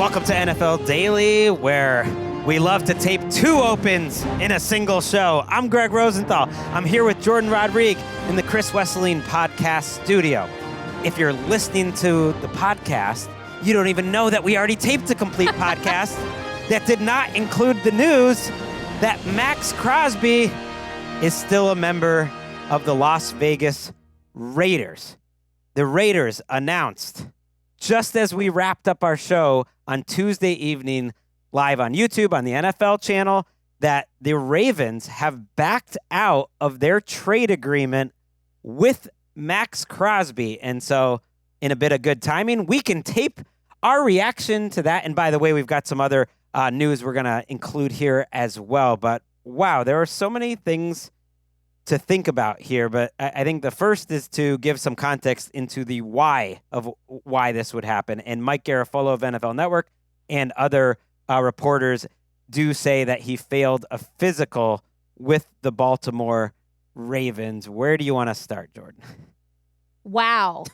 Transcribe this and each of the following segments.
Welcome to NFL Daily, where we love to tape two opens in a single show. I'm Gregg Rosenthal. I'm here with Jourdan Rodrigue in the Chris Wesseling podcast studio. If you're listening to the podcast, you don't even know that we already taped a complete podcast that did not include the news that Maxx Crosby is still a member of the Las Vegas Raiders. The Raiders announced, just as we wrapped up our show on Tuesday evening live on YouTube on the NFL channel, that the Ravens have backed out of their trade agreement with Maxx Crosby. And so in a bit of good timing, we can tape our reaction to that. And by the way, we've got some other news we're going to include here as well. But wow, there are so many things to think about here, but I think the first is to give some context into the why of why this would happen. And Mike Garafolo of NFL Network and other reporters do say that he failed a physical with the Baltimore Ravens. Where do you want to start, Jourdan? Wow.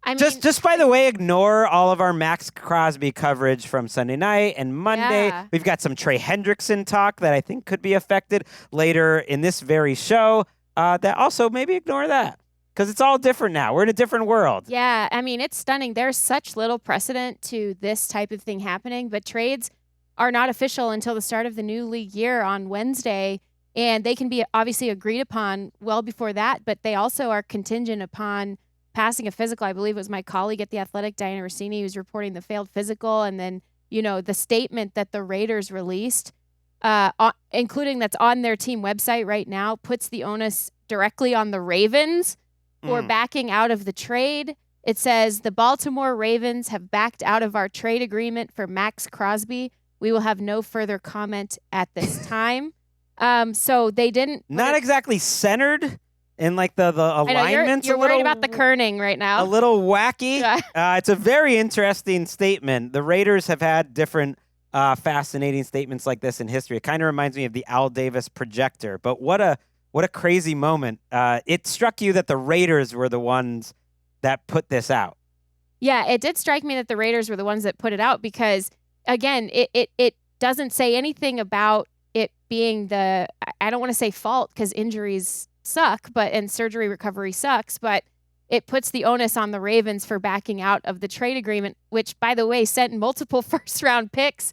I mean, just by the way, ignore all of our Maxx Crosby coverage from Sunday night and Monday. Yeah. We've got some Trey Hendrickson talk that I think could be affected later in this very show. That also maybe ignore that because it's all different now. We're in a different world. Yeah, I mean, it's stunning. There's such little precedent to this type of thing happening, but trades are not official until the start of the new league year on Wednesday, and they can be obviously agreed upon well before that, but they also are contingent upon passing a physical. I believe it was my colleague at The Athletic, Diana Rossini, who's reporting the failed physical. And then, the statement that the Raiders released, including that's on their team website right now, puts the onus directly on the Ravens for backing out of the trade. It says, the Baltimore Ravens have backed out of our trade agreement for Maxx Crosby. We will have no further comment at this time. So they didn't. Not exactly centered. And like the alignment's you're worried about the kerning right now. A little wacky. Yeah. It's a very interesting statement. The Raiders have had different fascinating statements like this in history. It kind of reminds me of the Al Davis projector. But what a crazy moment. It struck you that the Raiders were the ones that put this out. Yeah, it did strike me that the Raiders were the ones that put it out because, again, it doesn't say anything about it being I don't want to say fault because injuries suck, and surgery recovery sucks, but it puts the onus on the Ravens for backing out of the trade agreement, which, by the way, sent multiple first-round picks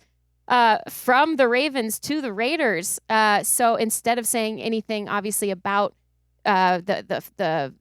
from the Ravens to the Raiders. So instead of saying anything, obviously, about the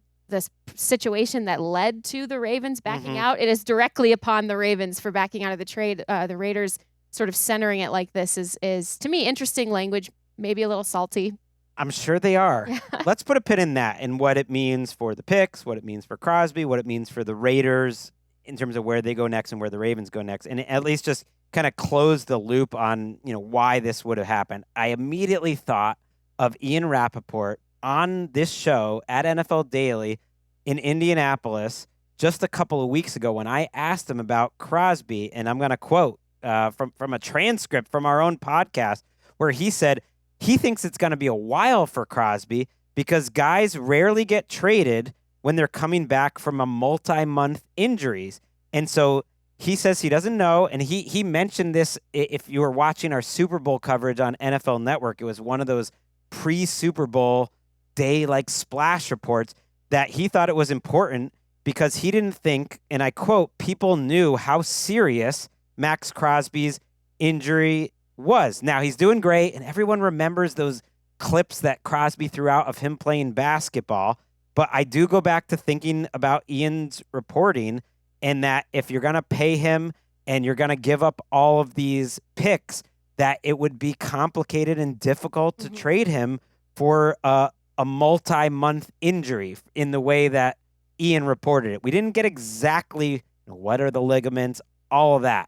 situation that led to the Ravens backing out, it is directly upon the Ravens for backing out of the trade. The Raiders sort of centering it like this is to me, interesting language, maybe a little salty. I'm sure they are. Let's put a pin in that and what it means for the picks, what it means for Crosby, what it means for the Raiders in terms of where they go next and where the Ravens go next, and at least just kind of close the loop on why this would have happened. I immediately thought of Ian Rappaport on this show at NFL Daily in Indianapolis just a couple of weeks ago when I asked him about Crosby, and I'm going to quote from a transcript from our own podcast where he said, he thinks it's going to be a while for Crosby because guys rarely get traded when they're coming back from a multi-month injuries. And so he says he doesn't know. And he mentioned this, if you were watching our Super Bowl coverage on NFL Network, it was one of those pre-Super Bowl day like splash reports that he thought it was important because he didn't think, and I quote, people knew how serious Maxx Crosby's injury was. Now, he's doing great, and everyone remembers those clips that Crosby threw out of him playing basketball. But I do go back to thinking about Ian's reporting and that if you're going to pay him and you're going to give up all of these picks, that it would be complicated and difficult to trade him for a multi-month injury in the way that Ian reported it. We didn't get exactly what are the ligaments, all of that.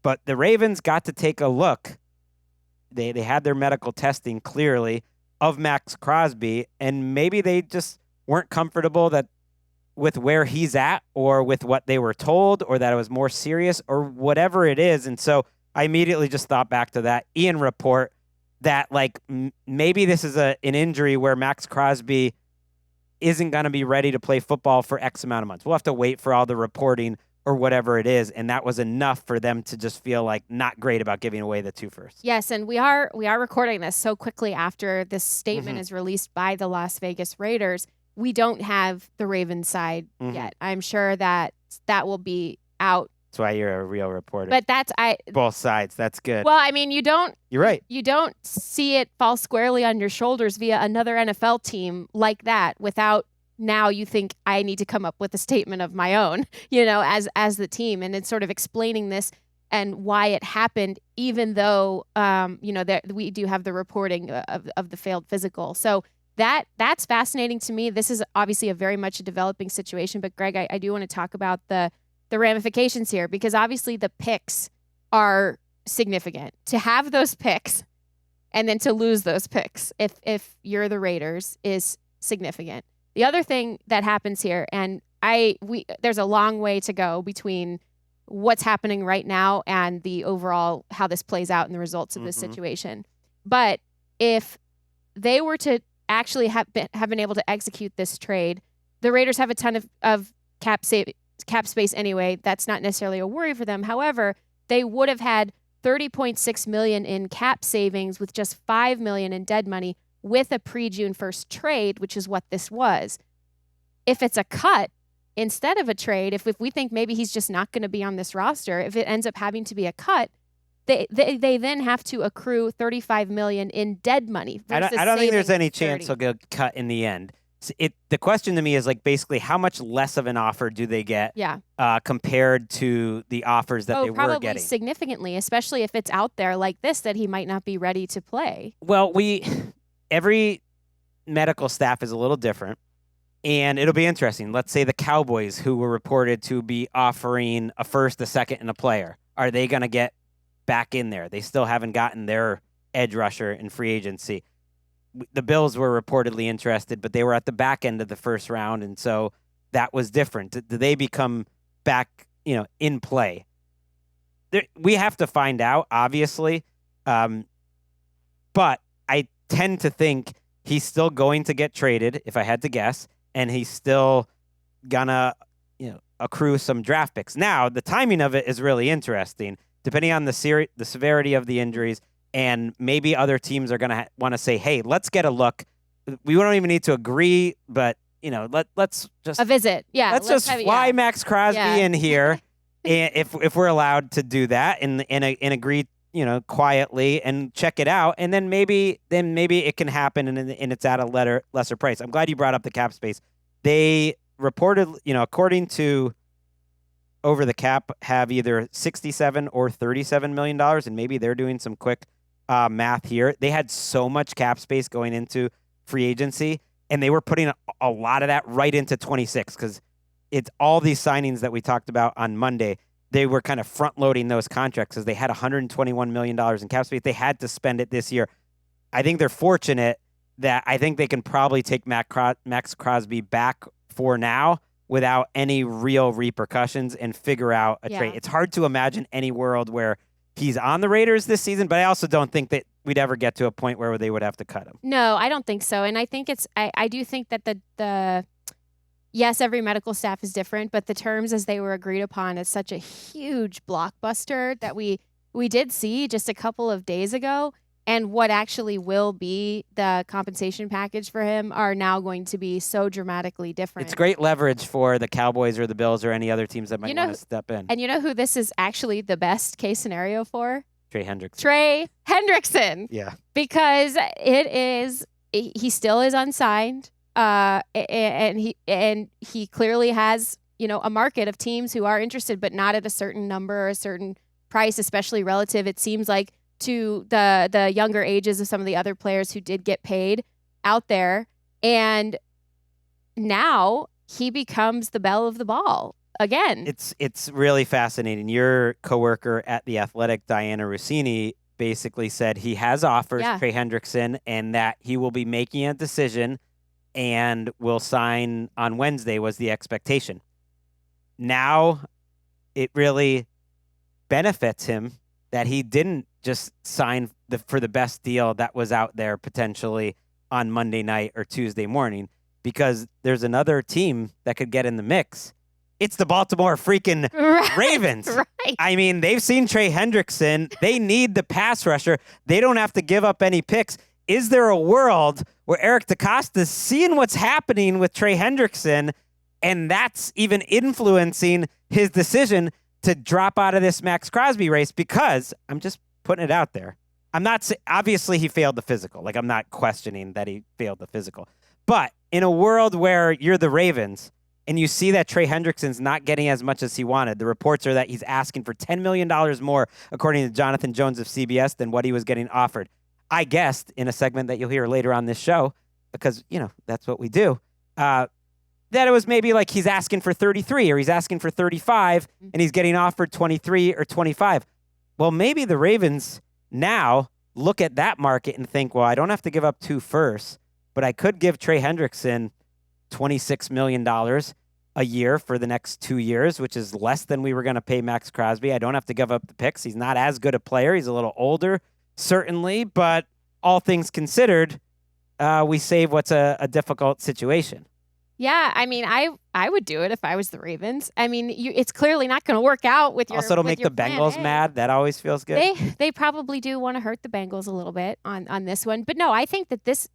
But the Ravens got to take a look. They had their medical testing clearly of Maxx Crosby, and maybe they just weren't comfortable with where he's at or with what they were told or that it was more serious or whatever it is. And so I immediately just thought back to that Ian report that maybe this is an injury where Maxx Crosby isn't going to be ready to play football for X amount of months. We'll have to wait for all the reporting or whatever it is, and that was enough for them to just feel like not great about giving away the 2 firsts. Yes, and we are recording this so quickly after this statement is released by the Las Vegas Raiders. We don't have the Ravens side yet. I'm sure that will be out. That's why you're a real reporter. But both sides. That's good. Well, I mean, You're right. You don't see it fall squarely on your shoulders via another NFL team like that without now you think I need to come up with a statement of my own, as the team, and it's sort of explaining this and why it happened, even though that we do have the reporting of the failed physical. So that's fascinating to me. This is obviously a very much a developing situation, but Gregg, I do want to talk about the ramifications here, because obviously the picks are significant. To have those picks and then to lose those picks if you're the Raiders is significant. The other thing that happens here, and there's a long way to go between what's happening right now and the overall how this plays out and the results of this situation. But if they were to actually have been able to execute this trade, the Raiders have a ton of cap space anyway. That's not necessarily a worry for them. However, they would have had $30.6 million in cap savings with just $5 million in dead money with a pre-June 1st trade, which is what this was. If it's a cut instead of a trade, if we think maybe he's just not going to be on this roster, if it ends up having to be a cut, they then have to accrue $35 million in dead money. I don't think there's any chance he'll get cut in the end. The question to me is like basically how much less of an offer do they get compared to the offers that they were getting? Probably significantly, especially if it's out there like this that he might not be ready to play. Well, every medical staff is a little different, and it'll be interesting. Let's say the Cowboys, who were reported to be offering a first, a second, and a player, are they going to get back in there? They still haven't gotten their edge rusher in free agency. The Bills were reportedly interested, but they were at the back end of the first round, and so that was different. Do they become back, in play? We have to find out, obviously, but I tend to think he's still going to get traded, if I had to guess, and he's still gonna, accrue some draft picks. Now, the timing of it is really interesting, depending on the severity of the injuries. And maybe other teams are going to want to say, hey, let's get a look. We don't even need to agree, but, let's just... A visit, yeah. Let's just fly Maxx Crosby in here if we're allowed to do that and agree, quietly and check it out. And then maybe it can happen and it's at a lesser price. I'm glad you brought up the cap space. They reported, according to Over the Cap, have either $67 or $37 million, and maybe they're doing some quick math here. They had so much cap space going into free agency, and they were putting a lot of that right into 26 because it's all these signings that we talked about on Monday. They were kind of front-loading those contracts because they had $121 million in cap space. They had to spend it this year. I think they're fortunate that I think they can probably take Maxx Crosby back for now without any real repercussions and figure out a trade. It's hard to imagine any world where he's on the Raiders this season, but I also don't think that we'd ever get to a point where they would have to cut him. No, I don't think so. And I think I do think that yes, every medical staff is different, but the terms as they were agreed upon is such a huge blockbuster that we did see just a couple of days ago. And what actually will be the compensation package for him are now going to be so dramatically different. It's great leverage for the Cowboys or the Bills or any other teams that might want to step in. And you know who this is actually the best case scenario for? Trey Hendrickson. Trey Hendrickson. Yeah. Because he still is unsigned. And he clearly has, a market of teams who are interested, but not at a certain number or a certain price, especially relative. It seems like to the younger ages of some of the other players who did get paid out there. And now he becomes the belle of the ball again. It's really fascinating. Your coworker at The Athletic, Diana Rossini, basically said he has offers, Trey Hendrickson, and that he will be making a decision and will sign on Wednesday was the expectation. Now it really benefits him that he didn't just sign for the best deal that was out there potentially on Monday night or Tuesday morning, because there's another team that could get in the mix It's the Baltimore freaking Ravens. Right. I mean, they've seen Trey Hendrickson. They need the pass rusher. They don't have to give up any picks. Is there a world where Eric DeCosta's seeing what's happening with Trey Hendrickson, and that's even influencing his decision to drop out of this Maxx Crosby race? Because I'm just putting it out there. I'm not obviously he failed the physical. Like, I'm not questioning that he failed the physical. But in a world where you're the Ravens and you see that Trey Hendrickson's not getting as much as he wanted, the reports are that he's asking for $10 million more, according to Jonathan Jones of CBS, than what he was getting offered. I guessed in a segment that you'll hear later on this show, because, that's what we do, that it was maybe like he's asking for 33 or he's asking for 35 and he's getting offered 23 or 25. Well, maybe the Ravens now look at that market and think, well, I don't have to give up 2 firsts, but I could give Trey Hendrickson $26 million a year for the next 2 years, which is less than we were going to pay Maxx Crosby. I don't have to give up the picks. He's not as good a player. He's a little older, certainly, but all things considered, we save what's a difficult situation. Yeah, I mean, I would do it if I was the Ravens. I mean, it's clearly not going to work out with your. Also, it'll make the Bengals mad. That always feels good. They probably do want to hurt the Bengals a little bit on this one, but no, I think that this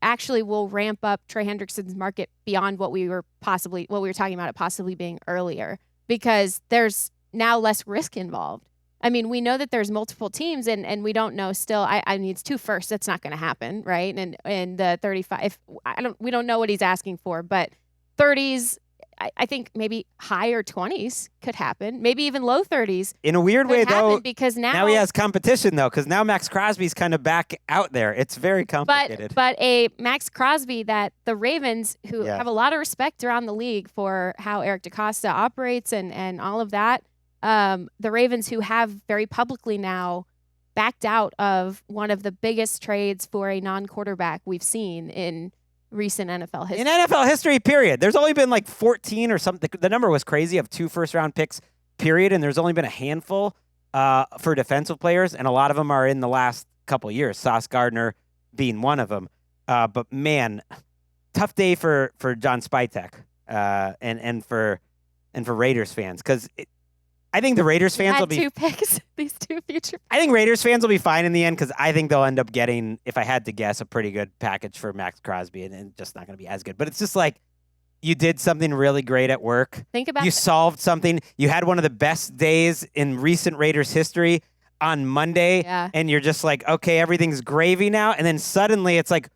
actually will ramp up Trey Hendrickson's market beyond what we were talking about it possibly being earlier, because there's now less risk involved. I mean, we know that there's multiple teams, and we don't know still. I mean, it's 2 firsts. That's not going to happen, right? And the 35. We don't know what he's asking for, but 30s. I think maybe higher 20s could happen. Maybe even low 30s. In a weird way, though, because now he has competition, though, because now Maxx Crosby's kind of back out there. It's very complicated. But a Maxx Crosby that the Ravens, who have a lot of respect around the league for how Eric DeCosta operates and all of that, the Ravens, who have very publicly now backed out of one of the biggest trades for a non-quarterback we've seen in recent NFL history. In NFL history, period. There's only been like 14 or something. The number was crazy of 2 first-round picks, period, and there's only been a handful for defensive players, and a lot of them are in the last couple of years, Sauce Gardner being one of them. But, man, tough day for John Spytek and for Raiders fans, because I think the Raiders fans will be 2 picks, these 2 future. I think Raiders fans will be fine in the end, because I think they'll end up getting, if I had to guess, a pretty good package for Maxx Crosby, and just not going to be as good. But it's just like, you did something really great at work. Think about you solved something. You had one of the best days in recent Raiders history on Monday, and you're just like, okay, everything's gravy now. And then suddenly it's like,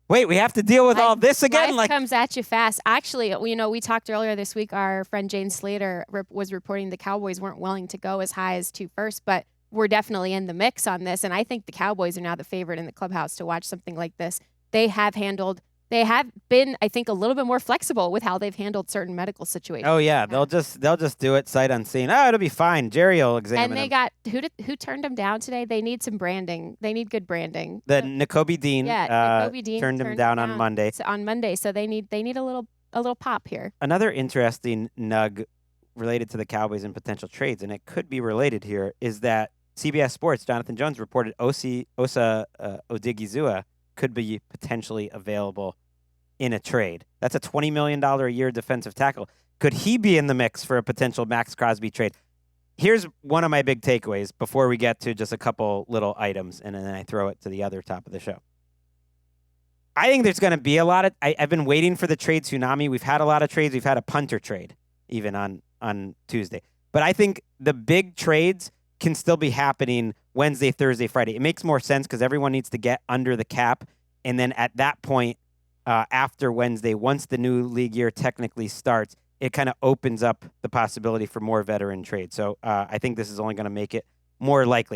wait, we have to deal with all this again? Life comes at you fast. Actually, we talked earlier this week, our friend Jane Slater was reporting the Cowboys weren't willing to go as high as 2 firsts, but we're definitely in the mix on this. And I think the Cowboys are now the favorite in the clubhouse to watch something like this. They have been, I think, a little bit more flexible with how they've handled certain medical situations. Oh yeah, they'll just do it sight unseen. Oh, it'll be fine. Jerry will examine. And they got who turned them down today? They need some branding. They need good branding. The Nakobe Dean. Yeah, Nakobe Dean turned him down on Monday. So they need a little pop here. Another interesting nug related to the Cowboys and potential trades, and it could be related here, is that CBS Sports, Jonathan Jones reported Osa Odigizua could be potentially available in a trade. That's a $20 million a year defensive tackle. Could he be in the mix for a potential Maxx Crosby trade? Here's one of my big takeaways before we get to just a couple little items, and then I throw it to the other top of the show. I think there's going to be a lot of... I've been waiting for the trade tsunami. We've had a lot of trades. We've had a punter trade even on Tuesday. But I think the big trades can still be happening Wednesday, Thursday, Friday. It makes more sense because everyone needs to get under the cap. And then at that point, after Wednesday, once the new league year technically starts, it kind of opens up the possibility for more veteran trades. So I think this is only going to make it more likely.